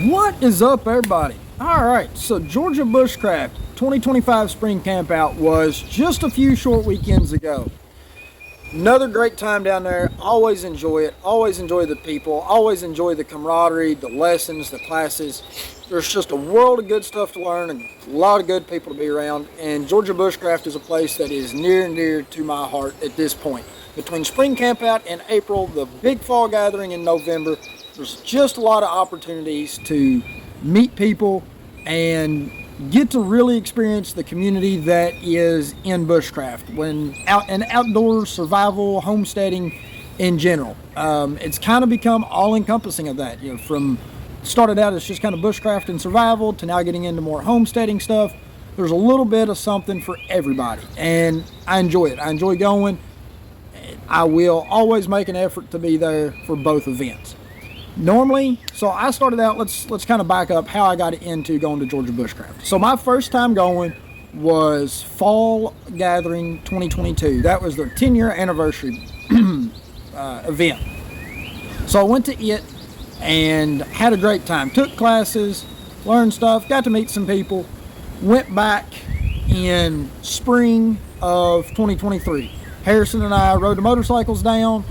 What is up, everybody? Alright, so Georgia Bushcraft 2025 Spring Campout was just a few short weekends ago. Another great time down there. Always enjoy it. Always enjoy the people. Always enjoy the camaraderie, the lessons, the classes. There's just a world of good stuff to learn and a lot of good people to be around. And Georgia Bushcraft is a place that is near and dear to my heart at this point. Between Spring Campout in April, the big fall gathering in November, there's just a lot of opportunities to meet people and get to really experience the community that is in bushcraft, when out and outdoor survival, homesteading in general. It's kind of become all-encompassing of that. You know, from started out as just kind of bushcraft and survival to now getting into more homesteading stuff. There's a little bit of something for everybody, and I enjoy it. I enjoy going. I will always make an effort to be there for both events. Normally, so I started out, let's kind of back up how I got into going to Georgia Bushcraft. So my first time going was Fall Gathering 2022. That was their 10-year anniversary event. So I went to it and had a great time. Took classes, learned stuff, got to meet some people. Went back in spring of 2023. Harrison and I rode the motorcycles down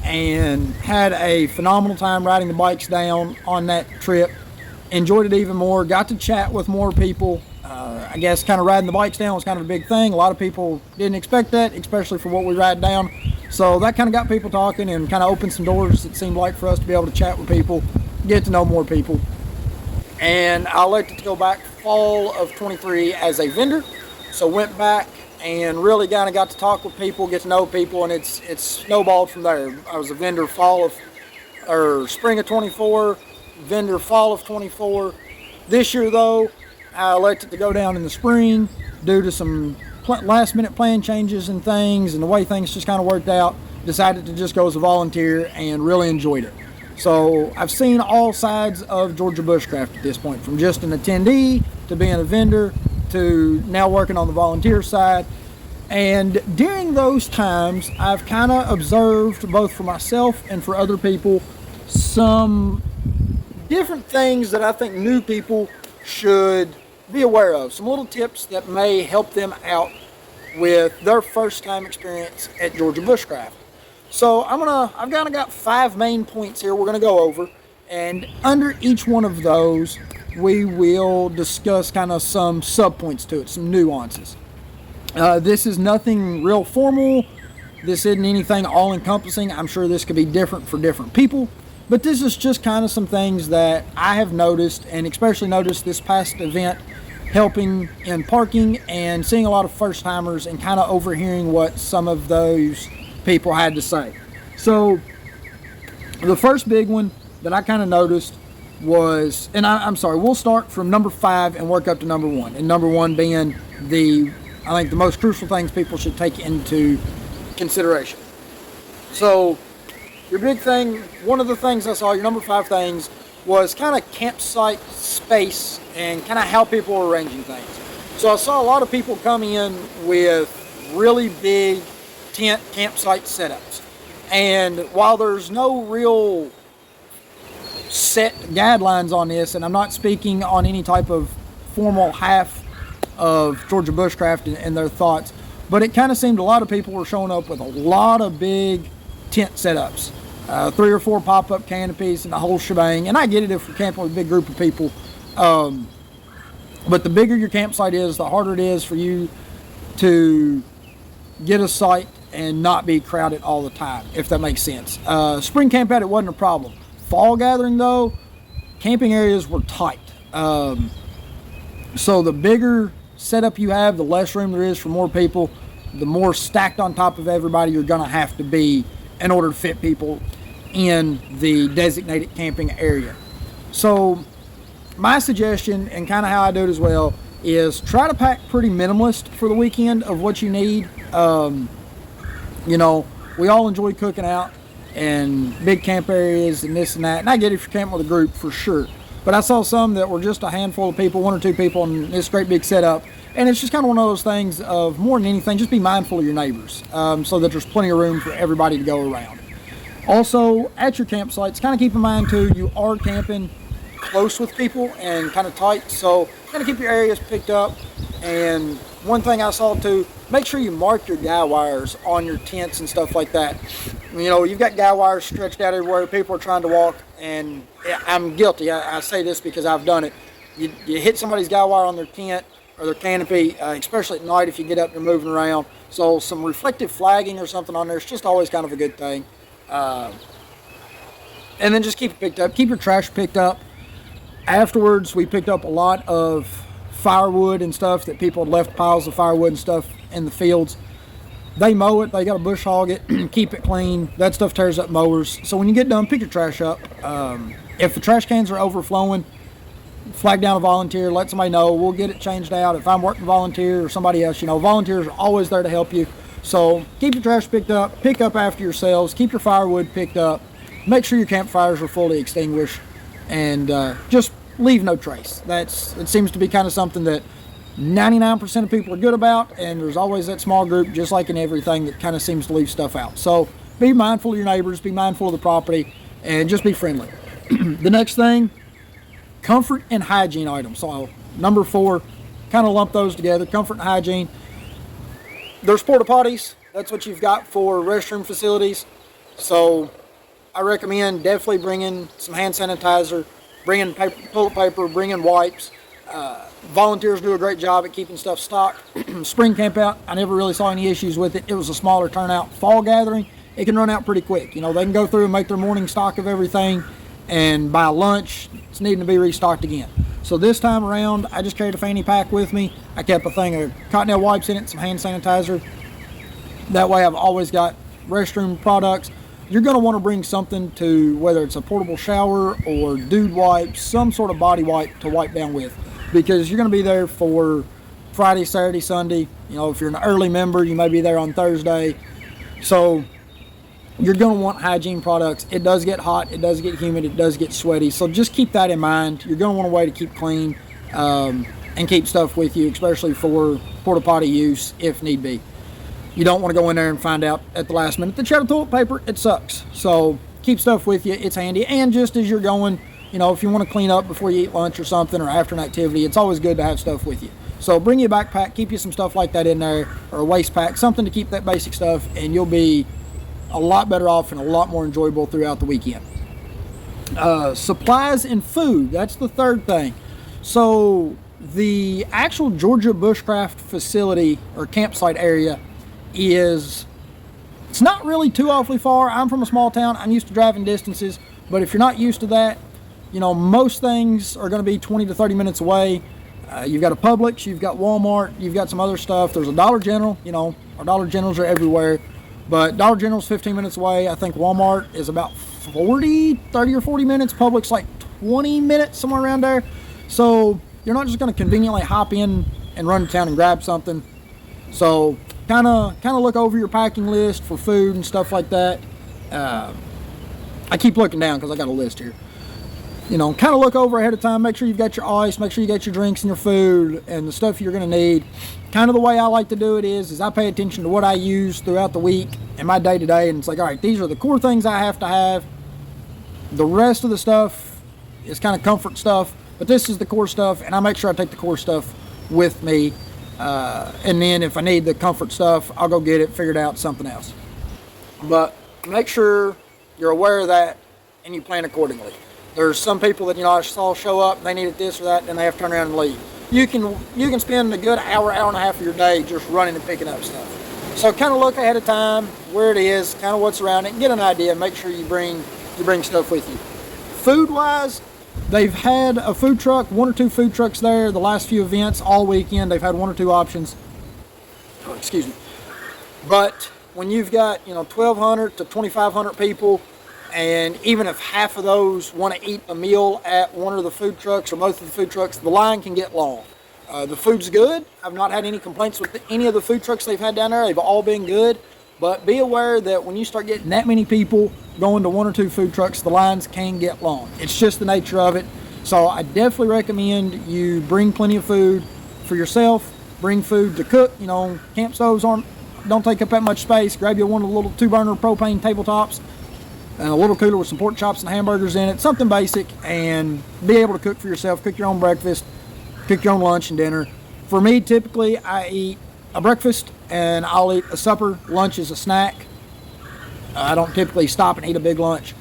and had a phenomenal time riding the bikes down on that trip. Enjoyed it even more. Got to chat with more people. I guess kind of riding the bikes down was kind of a big thing. A lot of people didn't expect that, especially for what we ride down. So that kind of got people talking and kind of opened some doors, it seemed like, for us to be able to chat with people, get to know more people. And I elected to go back fall of 23 as a vendor. So went back and really kind of got to talk with people, get to know people, and it's snowballed from there. I was a vendor spring of 24, vendor fall of 24. This year though, I elected to go down in the spring due to some last minute plan changes and things, and the way things just kind of worked out. Decided to just go as a volunteer and really enjoyed it. So I've seen all sides of Georgia Bushcraft at this point, from just an attendee to being a vendor to now working on the volunteer side. And during those times, I've kind of observed, both for myself and for other people, some different things that I think new people should be aware of. Some little tips that may help them out with their first time experience at Georgia Bushcraft. So I've kind of got 5 main points here we're going to go over, and under each one of those we will discuss kind of some sub-points to it, some nuances. This is nothing real formal. This isn't anything all-encompassing. I'm sure this could be different for different people, but this is just kind of some things that I have noticed, and especially noticed this past event, helping in parking and seeing a lot of first-timers and kind of overhearing what some of those people had to say. So the first big one that I kind of noticed was, and I'm sorry, we'll start from number 5 and work up to number 1. And number 1 being I think the most crucial things people should take into consideration. So your big thing, one of the things I saw, your number 5 things, was kind of campsite space and kind of how people are arranging things. So I saw a lot of people come in with really big tent campsite setups. And while there's no real set guidelines on this, and I'm not speaking on any type of formal half of Georgia Bushcraft and their thoughts, but it kind of seemed a lot of people were showing up with a lot of big tent setups, 3 or 4 pop-up canopies and the whole shebang. And I get it if you're camping with a big group of people, but the bigger your campsite is, the harder it is for you to get a site and not be crowded all the time, if that makes sense. Spring campout, it wasn't a problem. Fall gathering though, camping areas were tight. So the bigger setup you have, the less room there is for more people, the more stacked on top of everybody you're gonna have to be in order to fit people in the designated camping area. So my suggestion, and kind of how I do it as well, is try to pack pretty minimalist for the weekend of what you need. You know, we all enjoy cooking out and big camp areas and this and that, and I get it if you're camping with a group for sure. But I saw some that were just a handful of people, 1 or 2 people, in this great big setup. And it's just kind of one of those things of, more than anything, just be mindful of your neighbors, so that there's plenty of room for everybody to go around. Also, at your campsites, kind of keep in mind too, you are camping close with people and kind of tight. So kind of keep your areas picked up. And one thing I saw too, make sure you mark your guy wires on your tents and stuff like that. You know, you've got guy wires stretched out everywhere. People are trying to walk, and I'm guilty. I say this because I've done it. You hit somebody's guy wire on their tent or their canopy, especially at night if you get up and you're moving around. So some reflective flagging or something on there is just always kind of a good thing. And then just keep it picked up. Keep your trash picked up. Afterwards, we picked up a lot of firewood and stuff that people had left piles of firewood and stuff in the fields. They mow it, they got to bush hog it, keep it clean. That stuff tears up mowers. So when you get done, pick your trash up. If the trash cans are overflowing, flag down a volunteer, let somebody know. We'll get it changed out. If I'm working volunteer or somebody else, you know, volunteers are always there to help you. So keep your trash picked up, pick up after yourselves, keep your firewood picked up, make sure your campfires are fully extinguished, and just leave no trace. It seems to be kind of something that 99% of people are good about, and there's always that small group, just like in everything, that kind of seems to leave stuff out. So be mindful of your neighbors, be mindful of the property, and just be friendly. The next thing, comfort and hygiene items. So number 4, kind of lump those together, comfort and hygiene. There's porta potties. That's what you've got for restroom facilities. So I recommend definitely bringing some hand sanitizer, bringing toilet paper, bringing wipes. Volunteers do a great job at keeping stuff stocked. Spring camp out, I never really saw any issues with it. It was a smaller turnout. Fall gathering, it can run out pretty quick. You know, they can go through and make their morning stock of everything, and by lunch, it's needing to be restocked again. So this time around, I just carried a fanny pack with me. I kept a thing of cottonelle wipes in it, some hand sanitizer. That way I've always got restroom products. You're going to want to bring something to, whether it's a portable shower or dude wipes, some sort of body wipe to wipe down with, because you're going to be there for Friday, Saturday, Sunday. You know, if you're an early member, you may be there on Thursday. So you're going to want hygiene products. It does get hot, it does get humid, it does get sweaty. So just keep that in mind. You're going to want a way to keep clean and keep stuff with you, especially for porta potty use if need be. You don't want to go in there and find out at the last minute that you have toilet paper. It sucks. So keep stuff with you. It's handy. And just as you're going, you know, if you want to clean up before you eat lunch or something, or after an activity, it's always good to have stuff with you. So bring you a backpack, keep you some stuff like that in there, or a waist pack, something to keep that basic stuff, and you'll be a lot better off and a lot more enjoyable throughout the weekend. Supplies and food, that's the third thing. So the actual Georgia Bushcraft facility or campsite area it's not really too awfully far. I'm from a small town. I'm used to driving distances, but if you're not used to that, you know, most things are going to be 20 to 30 minutes away. You've got a Publix, you've got Walmart, you've got some other stuff. There's a Dollar General. You know, our Dollar Generals are everywhere, but Dollar General's 15 minutes away. I think Walmart is about 30 or 40 minutes. Publix like 20 minutes, somewhere around there. So you're not just going to conveniently hop in and run to town and grab something. So kind of look over your packing list for food and stuff like that. I keep looking down because I got a list here. You know, kind of look over ahead of time. Make sure you've got your ice. Make sure you got your drinks and your food and the stuff you're going to need. Kind of the way I like to do it is I pay attention to what I use throughout the week and my day-to-day. And it's like, all right, these are the core things I have to have. The rest of the stuff is kind of comfort stuff, but this is the core stuff, and I make sure I take the core stuff with me. And then if I need the comfort stuff, I'll go get it, figure it out, something else. But make sure you're aware of that and you plan accordingly. There's some people that, you know, I saw show up and they needed this or that, and then they have to turn around and leave. You can spend a good hour and a half of your day just running and picking up stuff. So kind of look ahead of time where it is, kind of what's around it, and get an idea. Make sure you bring stuff with you. Food-wise, they've had a food truck, 1 or 2 food trucks there the last few events all weekend. They've had 1 or 2 options. Oh, excuse me. But when you've got, you know, 1,200 to 2,500 people, and even if half of those want to eat a meal at one of the food trucks or most of the food trucks, the line can get long. The food's good. I've not had any complaints with any of the food trucks they've had down there. They've all been good. But be aware that when you start getting that many people going to 1 or 2 food trucks, the lines can get long. It's just the nature of it. So I definitely recommend you bring plenty of food for yourself. Bring food to cook. You know, camp stoves don't take up that much space. Grab you one of the little 2-burner propane tabletops. and a little cooler with some pork chops and hamburgers in it, something basic, and be able to cook for yourself, cook your own breakfast, cook your own lunch and dinner. For me, typically, I eat a breakfast and I'll eat a supper. Lunch is a snack. I don't typically stop and eat a big lunch.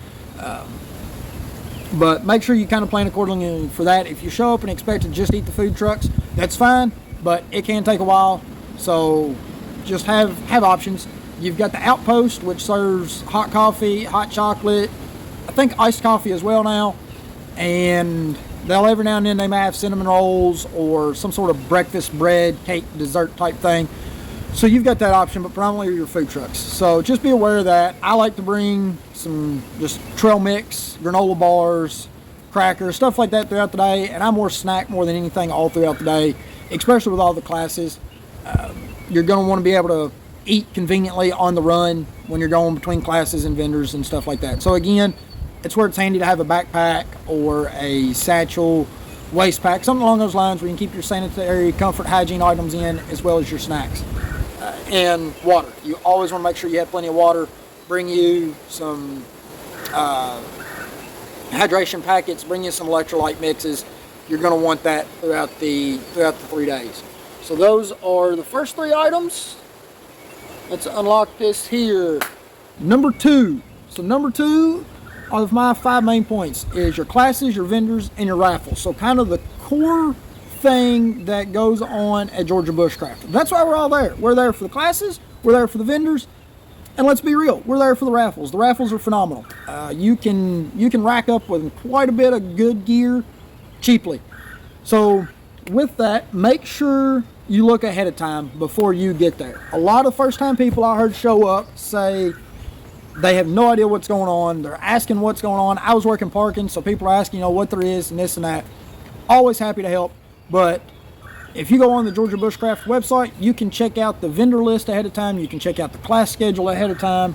But make sure you kind of plan accordingly for that. If you show up and expect to just eat the food trucks, that's fine, but it can take a while. So just have options. You've got the Outpost, which serves hot coffee, hot chocolate, I think iced coffee as well now. And they'll every now and then they may have cinnamon rolls or some sort of breakfast bread, cake, dessert type thing. So you've got that option, but predominantly your food trucks. So just be aware of that. I like to bring some just trail mix, granola bars, crackers, stuff like that throughout the day. And I more snack more than anything all throughout the day, especially with all the classes. You're going to want to be able to eat conveniently on the run when you're going between classes and vendors and stuff like that. So again, it's where it's handy to have a backpack or a satchel, waist pack, something along those lines where you can keep your sanitary comfort hygiene items in as well as your snacks. And water. You always want to make sure you have plenty of water. Bring you some hydration packets, bring you some electrolyte mixes. You're going to want that throughout the 3 days. So those are the first 3 items. Let's unlock this here. Number 2. So number 2 of my 5 main points is your classes, your vendors, and your raffles. So kind of the core thing that goes on at Georgia Bushcraft. That's why we're all there. We're there for the classes, we're there for the vendors, and let's be real, we're there for the raffles. The raffles are phenomenal. You can rack up with quite a bit of good gear cheaply. So with that, make sure you look ahead of time before you get there. A lot of first-time people I heard show up say they have no idea what's going on. They're asking what's going on. I was working parking, so people are asking, what there is and this and that. Always happy to help. But if you go on the Georgia Bushcraft website, you can check out the vendor list ahead of time. You can check out the class schedule ahead of time.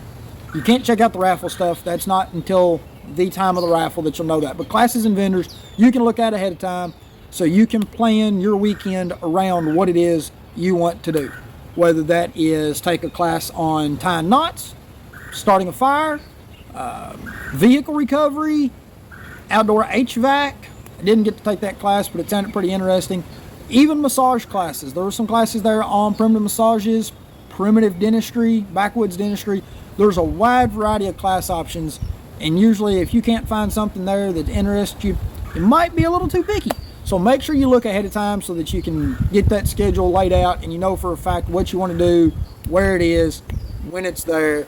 You can't check out the raffle stuff. That's not until the time of the raffle that you'll know that. But classes and vendors, you can look at ahead of time so you can plan your weekend around what it is you want to do. Whether that is take a class on tying knots, starting a fire, vehicle recovery, outdoor HVAC. I didn't get to take that class, but it sounded pretty interesting. Even massage classes. There were some classes there on primitive massages, primitive dentistry, backwoods dentistry. There's a wide variety of class options, and usually if you can't find something there that interests you, it might be a little too picky. So make sure you look ahead of time so that you can get that schedule laid out and you know for a fact what you want to do, where it is, when it's there,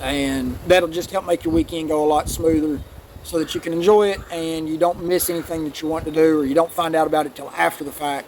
and that'll just help make your weekend go a lot smoother so that you can enjoy it and you don't miss anything that you want to do or you don't find out about it till after the fact.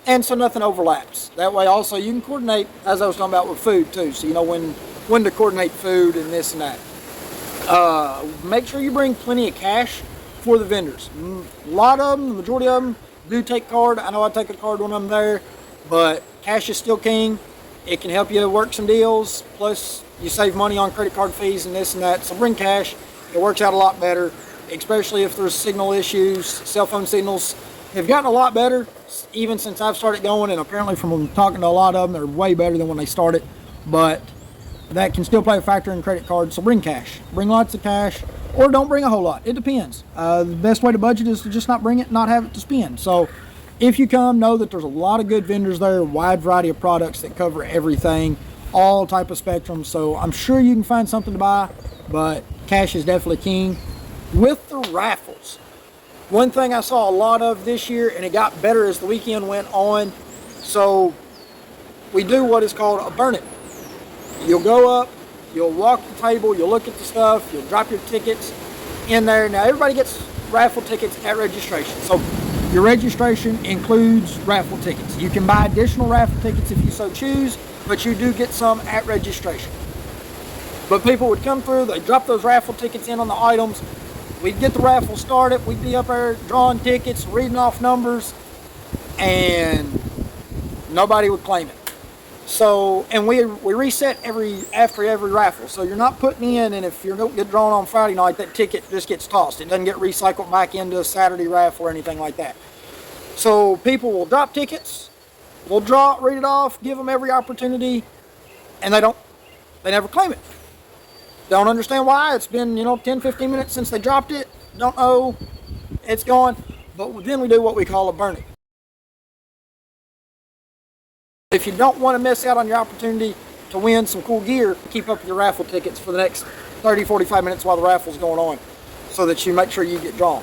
And so nothing overlaps. That way also you can coordinate, as I was talking about with food too, so you know when to coordinate food and this and that. Make sure you bring plenty of cash for the vendors. A lot of them, the majority of them, do take card. I know I take a card when I'm there, but cash is still king. It can help you work some deals, plus you save money on credit card fees and this and that. So bring cash. It works out a lot better, especially if there's signal issues. Cell phone signals have gotten a lot better even since I've started going, and apparently from talking to a lot of them, they're way better than when they started. But that can still play a factor in credit cards, so bring cash. Bring lots of cash, or don't bring a whole lot. It depends. The best way to budget is to just not bring it, not have it to spend. So if you come, know that there's a lot of good vendors there, a wide variety of products that cover everything, all type of spectrum. So I'm sure you can find something to buy, but cash is definitely king. With the raffles, one thing I saw a lot of this year, and it got better as the weekend went on, so we do what is called a burn it. You'll go up, you'll walk the table, you'll look at the stuff, you'll drop your tickets in there. Now everybody gets raffle tickets at registration, so your registration includes raffle tickets. You can buy additional raffle tickets if you so choose, but you do get some at registration. But people would come through, they'd drop those raffle tickets in on the items, we'd get the raffle started, we'd be up there drawing tickets, reading off numbers, and nobody would claim it. So, and we reset after every raffle. So you're not putting in, and if you don't get drawn on Friday night, that ticket just gets tossed. It doesn't get recycled back into a Saturday raffle or anything like that. So people will drop tickets, we'll draw it, read it off, give them every opportunity, and they never claim it. Don't understand why. It's been, 10, 15 minutes since they dropped it. Don't know. It's gone. But then we do what we call a burn it. If you don't want to miss out on your opportunity to win some cool gear, keep up your raffle tickets for the next 30, 45 minutes while the raffle's going on, so that you make sure you get drawn.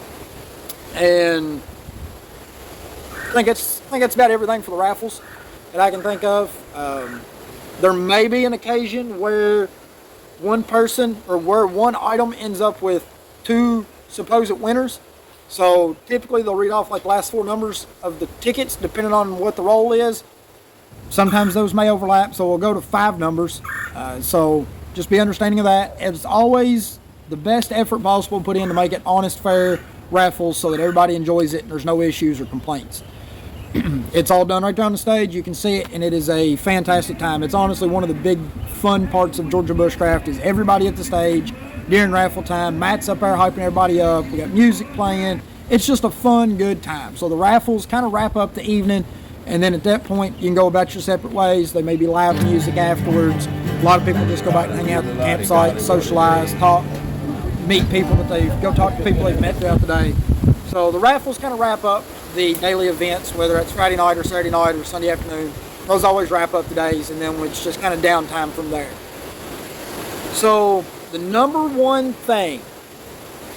And I think it's about everything for the raffles that I can think of. There may be an occasion where one person or where one item ends up with two supposed winners. So typically they'll read off like the last four numbers of the tickets depending on what the roll is. Sometimes those may overlap, so we'll go to 5 numbers. So just be understanding of that. It's always the best effort possible put in to make it honest, fair raffles so that everybody enjoys it and there's no issues or complaints. It's all done right there on the stage. You can see it, and it is a fantastic time. It's honestly one of the big fun parts of Georgia Bushcraft is everybody at the stage during raffle time. Matt's up there hyping everybody up. We got music playing. It's just a fun, good time. So the raffles kind of wrap up the evening, and then at that point, you can go about your separate ways. There may be live music afterwards. A lot of people just go back and hang out at the campsite, socialize, talk, meet people go talk to people they've met throughout the day. So the raffles kind of wrap up the daily events, whether it's Friday night or Saturday night or Sunday afternoon. Those always wrap up the days, and then it's just kind of downtime from there. So the number one thing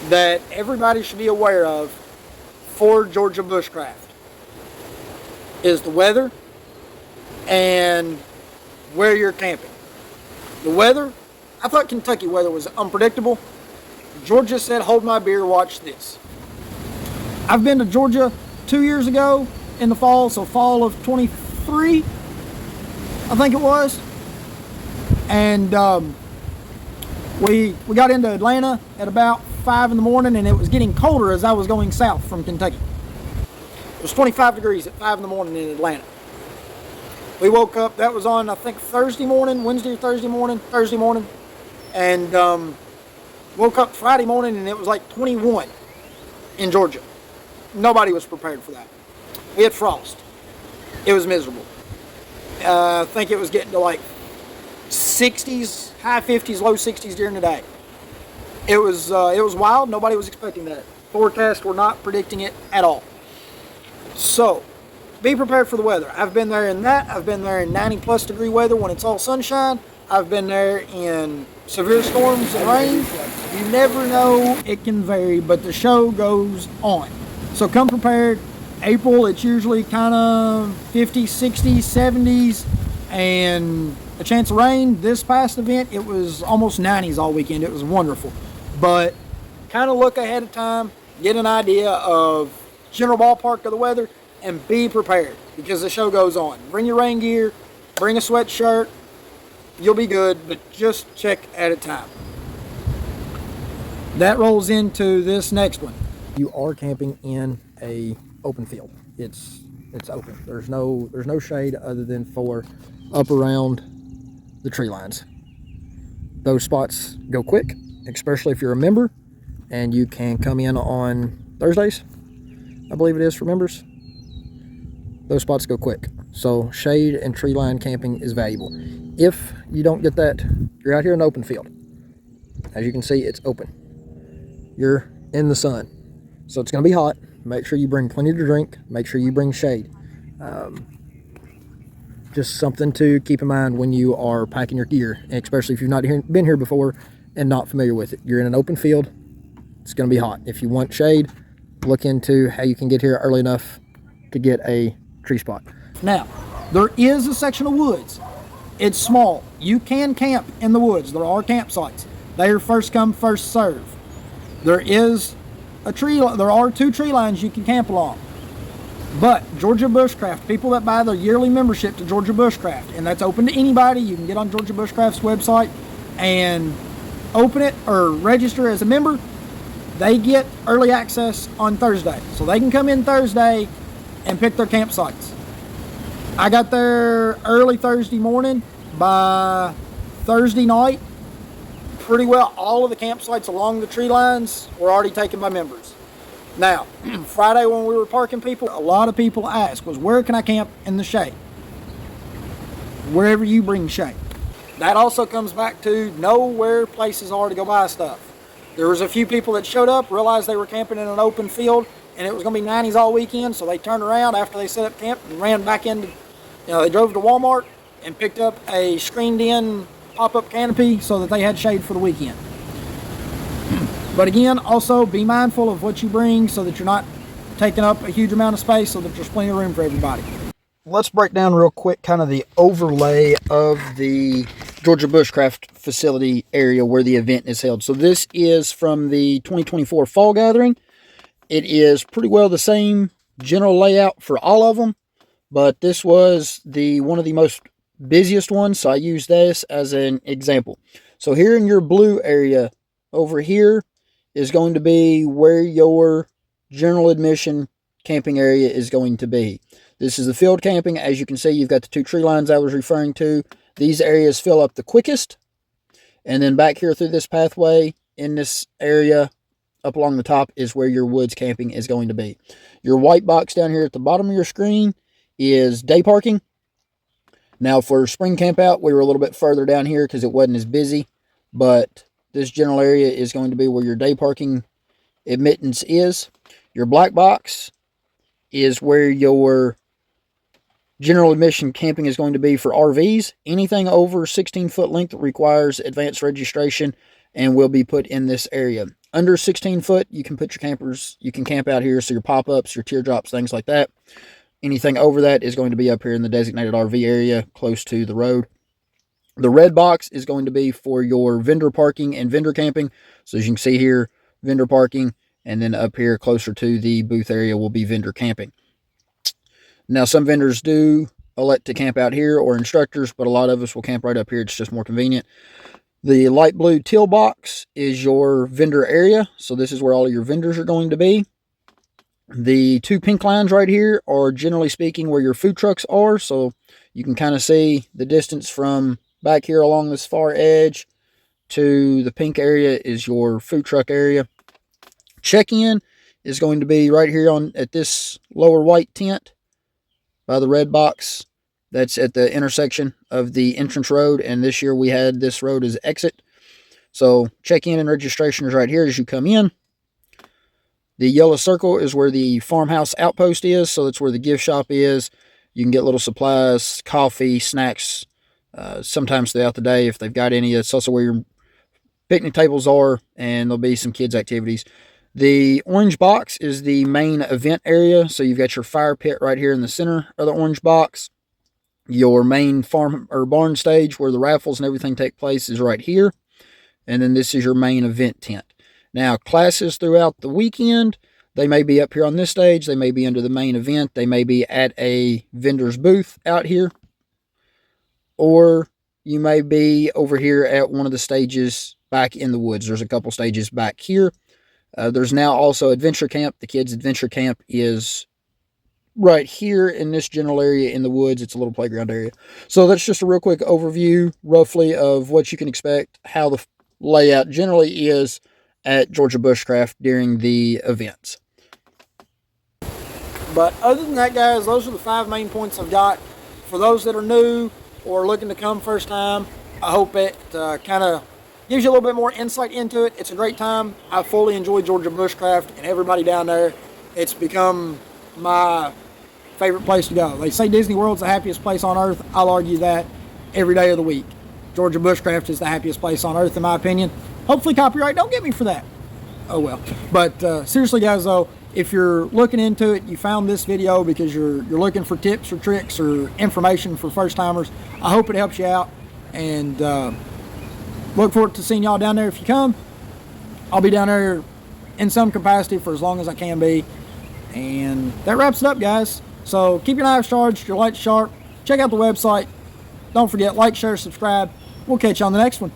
that everybody should be aware of for Georgia Bushcraft is the weather and where you're camping. The weather, I thought Kentucky weather was unpredictable. Georgia said, hold my beer, watch this. I've been to Georgia 2 years ago in the fall, so fall of 23, I think it was. And we got into Atlanta at about 5 in the morning, and it was getting colder as I was going south from Kentucky. It was 25 degrees at 5 in the morning in Atlanta. We woke up, that was on, I think, Thursday morning, Wednesday or Thursday morning, and woke up Friday morning, and it was like 21 in Georgia. Nobody was prepared for that. We had frost. It was miserable. I think it was getting to like 60s, high 50s, low 60s during the day. It was wild. Nobody was expecting that. Forecasts were not predicting it at all. So, be prepared for the weather. I've been there in that. I've been there in 90+ degree weather when it's all sunshine. I've been there in severe storms and rain. You never know. It can vary, but the show goes on. So come prepared. April, it's usually kind of 50s, 60s, 70s, and a chance of rain. This past event, it was almost 90s all weekend. It was wonderful. But kind of look ahead of time, get an idea of general ballpark of the weather, and be prepared because the show goes on. Bring your rain gear, bring a sweatshirt. You'll be good, but just check at a time. That rolls into this next one. You are camping in a open field. It's open. There's no shade other than for up around the tree lines. Those spots go quick, especially if you're a member, and you can come in on Thursdays, I believe it is for members. Those spots go quick. So shade and tree line camping is valuable. If you don't get that, you're out here in an open field. As you can see, it's open. You're in the sun. So it's going to be hot. Make sure you bring plenty to drink. Make sure you bring shade. Just something to keep in mind when you are packing your gear, especially if you've not been here before and not familiar with it. You're in an open field. It's going to be hot. If you want shade, look into how you can get here early enough to get a tree spot. Now, there is a section of woods. It's small. You can camp in the woods. There are campsites. They are first come, first serve. There are 2 tree lines you can camp along. But Georgia Bushcraft, people that buy their yearly membership to Georgia Bushcraft, and that's open to anybody. You can get on Georgia Bushcraft's website and open it or register as a member. They get early access on Thursday. So they can come in Thursday and pick their campsites. I got there early Thursday morning. By Thursday night, pretty well all of the campsites along the tree lines were already taken by members. Now, Friday when we were parking people, a lot of people asked was, where can I camp in the shade? Wherever you bring shade. that also comes back to know where places are to go buy stuff. There was a few people that showed up, realized they were camping in an open field, and it was going to be 90s all weekend, so they turned around after they set up camp and ran back into, they drove to Walmart and picked up a screened-in pop-up canopy so that they had shade for the weekend. But again, also be mindful of what you bring so that you're not taking up a huge amount of space, so that there's plenty of room for everybody. Let's break down real quick kind of the overlay of the Georgia Bushcraft facility area where the event is held. So this is from the 2024 fall gathering. It is pretty well the same general layout for all of them, but this was one of the most busiest ones, so I use this as an example. So here in your blue area over here is going to be where your general admission camping area is going to be. This is the field camping. As you can see, you've got the 2 tree lines I was referring to. These areas fill up the quickest. And then back here through this pathway in this area up along the top is where your woods camping is going to be. Your white box down here at the bottom of your screen is day parking. Now for spring camp out, we were a little bit further down here because it wasn't as busy. But this general area is going to be where your day parking admittance is. Your black box is where your general admission camping is going to be for RVs. Anything over 16-foot length requires advanced registration and will be put in this area. Under 16 foot, you can put your campers, you can camp out here, so your pop-ups, your teardrops, things like that. Anything over that is going to be up here in the designated RV area close to the road. The red box is going to be for your vendor parking and vendor camping. So as you can see here, vendor parking, and then up here closer to the booth area will be vendor camping. Now, some vendors do elect to camp out here, or instructors, but a lot of us will camp right up here. It's just more convenient. The light blue teal box is your vendor area. So this is where all of your vendors are going to be. The 2 pink lines right here are, generally speaking, where your food trucks are. So you can kind of see the distance from back here along this far edge to the pink area is your food truck area. Check-in is going to be right here at this lower white tent by the red box. That's at the intersection of the entrance road, and this year we had this road as exit. So check-in and registration is right here as you come in. The yellow circle is where the farmhouse outpost is, so that's where the gift shop is. You can get little supplies, coffee, snacks, sometimes throughout the day if they've got any. It's also where your picnic tables are, and there'll be some kids' activities. The orange box is the main event area. So you've got your fire pit right here in the center of the orange box. Your main farm or barn stage where the raffles and everything take place is right here. And then this is your main event tent. Now, classes throughout the weekend, they may be up here on this stage. They may be under the main event. They may be at a vendor's booth out here. Or you may be over here at one of the stages back in the woods. There's a couple stages back here. There's now also Adventure Camp. The kids' Adventure Camp is right here in this general area in the woods. It's a little playground area. So that's just a real quick overview, roughly, of what you can expect, how the layout generally is at Georgia Bushcraft during the events. But other than that, guys, those are the 5 main points I've got. For those that are new or looking to come first time, I hope it kind of gives you a little bit more insight into it. It's a great time. I fully enjoy Georgia Bushcraft and everybody down there. It's become my favorite place to go. They say Disney World's the happiest place on earth. I'll argue that every day of the week. Georgia Bushcraft is the happiest place on earth, in my opinion. Hopefully copyright don't get me for that. Oh well. But seriously, guys, though, if you're looking into it, you found this video because you're looking for tips or tricks or information for first timers, I hope it helps you out. And look forward to seeing y'all down there if you come. I'll be down there in some capacity for as long as I can be. And that wraps it up, guys. So keep your knives charged, your lights sharp. Check out the website. Don't forget, like, share, subscribe. We'll catch you on the next one.